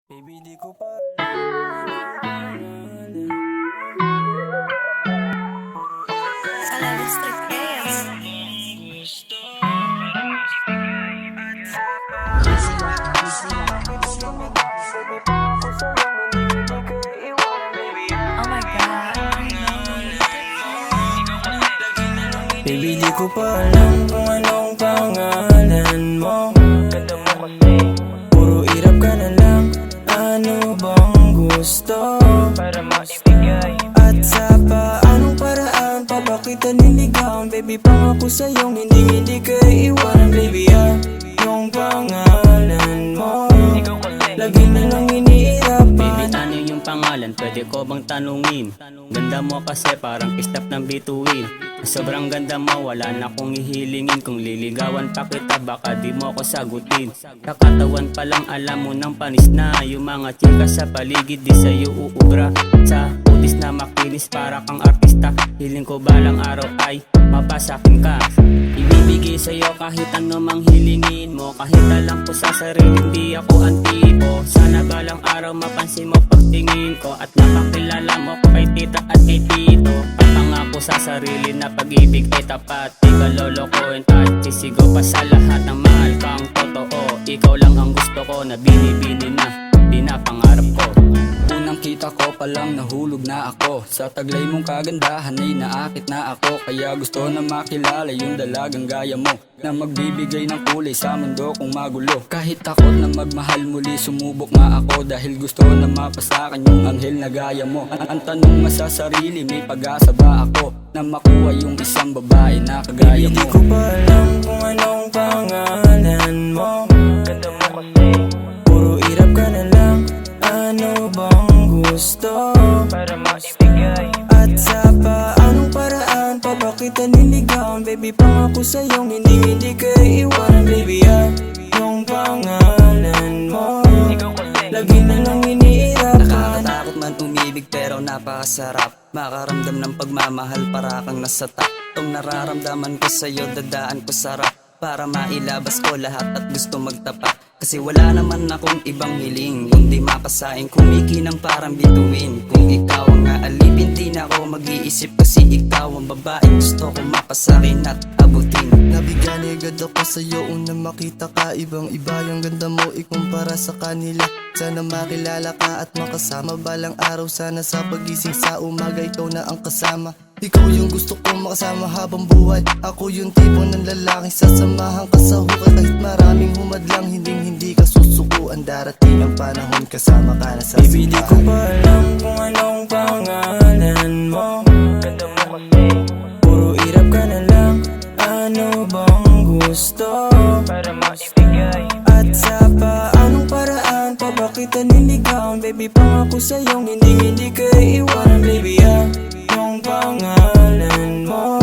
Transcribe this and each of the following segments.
Baby, di ko pa Salamat sa chaos. Oh my God. Baby, di ko pa alam kung anong pangalan mo. Ganda mo kasi puro irap ka na lang. Ano bang gusto para maibigay? At sa paanong paraan pa ba kita niligawan? Baby, pangako sa'yong hindi ka iiwanan. Baby, yung pangalan mo lagi na lang iniirapan. Baby, ano yung pangalan? Pwede ko bang tanungin? Ganda mo kasi parang istap ng bituin. Sobrang ganda mo, wala na akong ihilingin. Kung liligawan pa kita, baka di mo ako sagutin. Kakatawan pa lang alam mo ng panis na. Yung mga chika sa paligid di sa'yo uubra. Sa putis na makinis para kang artista. Hiling ko balang araw ay mapasakin ka. Ibibigay sa'yo kahit ano mang hilingin mo. Kahit alam ko sa sarili hindi ako antipo. Sana balang araw mapansin mo pagtingin ko. At napakilala mo ko kay tita at kay tito. Papangako sa sarili na pag-ibig ay tapat. Di ka lolokohin at sisigaw pa sa lahat ng mahal kang totoo. Ikaw lang ang gusto ko na binibini na pinapangarap ko. Unang kita ko palang nahulog na ako. Sa taglay mong kagandahan ay naakit na ako. Kaya gusto na makilala yung dalagang gaya mo, na magbibigay ng kulay sa mundo kong magulo. Kahit takot na magmahal muli, sumubok nga ako. Dahil gusto na mapasakan yung anghel na gaya mo. Ang tanong nga sa sarili, may pag-asa ba ako na makuha yung isang babae na kagaya Baby, di mo? ko pa alam kung anong pangalan mo. Ganda mo kasi puro irap ka na lang. Ano bang gusto para maibigay? At sa paanong paraan pa ba kita niligawan? Baby, pangako sa'yong hindi ka iiwanan. Baby, yung pangalan mo lagi na lang iniirapan. Nakakatakot man umibig pero napakasarap. Makaramdam ng pagmamahal para kang nasa top. Tong nararamdaman ko sa'yo, dadaan ko sarap. Para mailabas ko lahat at gusto magtapat. Kasi wala naman akong ibang hiling, kundi mapasain kumikinang parang bituin. Kung ikaw ang aalipin, di na ako mag-iisip. Kasi ikaw ang babaeng gusto ko mapasakin at abutin. Nabigyan agad ako sa'yo unang makita ka. Ibang iba yung ganda mo ikumpara sa kanila. Sana makilala ka at makasama balang araw. Sana sa pagising sa umaga ikaw na ang kasama. Ikaw yung gusto kong makasama habang buhay. Ako yung tipo ng lalaking sasamahan ka sa hukay. Kahit maraming humadlang, hindi ka susukuan. Darating ang panahon kasama ka na sa Baby, di ko simbahan. pa alam kung anong pangalan mo. Ganda mo kasi puro irap ka na lang. Ano bang gusto para maibigay? At sa paanong paraan pa ba kita niligawan? Baby, pangako sa'yong hindi ka iiwanan. Baby, yung pangalan mo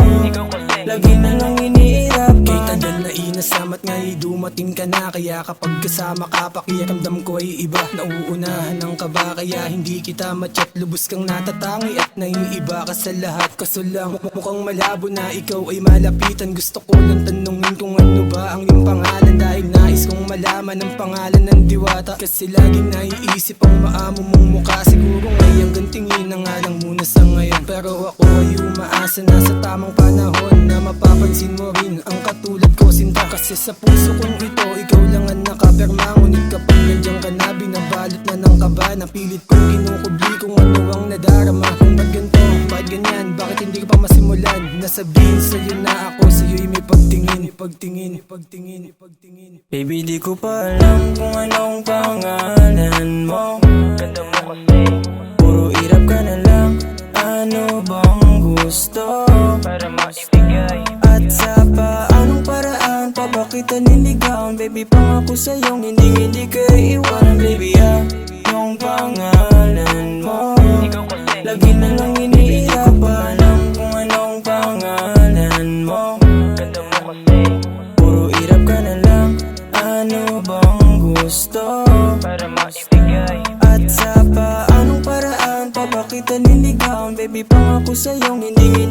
lagi na lang iniirapan. Kay tagal na inasamat nga'y dumating ka na. Kaya kapag kasama ka, pakiramdam ko ay iba. Nauunahan ng kaba, kaya hindi kita machat. Lubos kang natatangi at naiiba ka sa lahat. Kaso lang, mukhang malabo na ikaw ay malapitan. Gusto ko lang tanungin kung ano ba ang iyong pangalan. Dahil nais kong malaman ang pangalan ng diwata. Kasi laging naiisip ang maamo mong mukha. Siguro ngayang gantingin na nga lang muna sa ngayon. Pero ako ay umaasa na sa tamang panahon na mapapansin mo rin ang katulad ko, sinta. Kasi sa puso kong ito, ikaw lang ang nakapirma. Ngunit kapag nandiyan ka na, binabalot na ng kaba. Napilit kong kinukubli kung ano ang nadarama. Kung ba't ganito, ba't ganyan, bakit hindi ko pa masimulan? Nasabihin sa'yo na ako, sa'yo'y may pagtingin. Baby, di ko pa alam kung anong pangalan mo. Ganda mo kasi puro irap ka na lang. Ano bang gusto para maibigay? At sa paanong paraan pa ba kita niligawan? Baby, pangako sa'yong hindi ka iiwanan. Baby, yung pangalan mo lagi na lang iniirapan. Alam kung anong pangalan mo. Ganda mo kasi puro irap ka na lang. Ano bang gusto para maibigay? At sa paanong paraan pa ba kita niligawan? Baby, pangako sa'yong hindi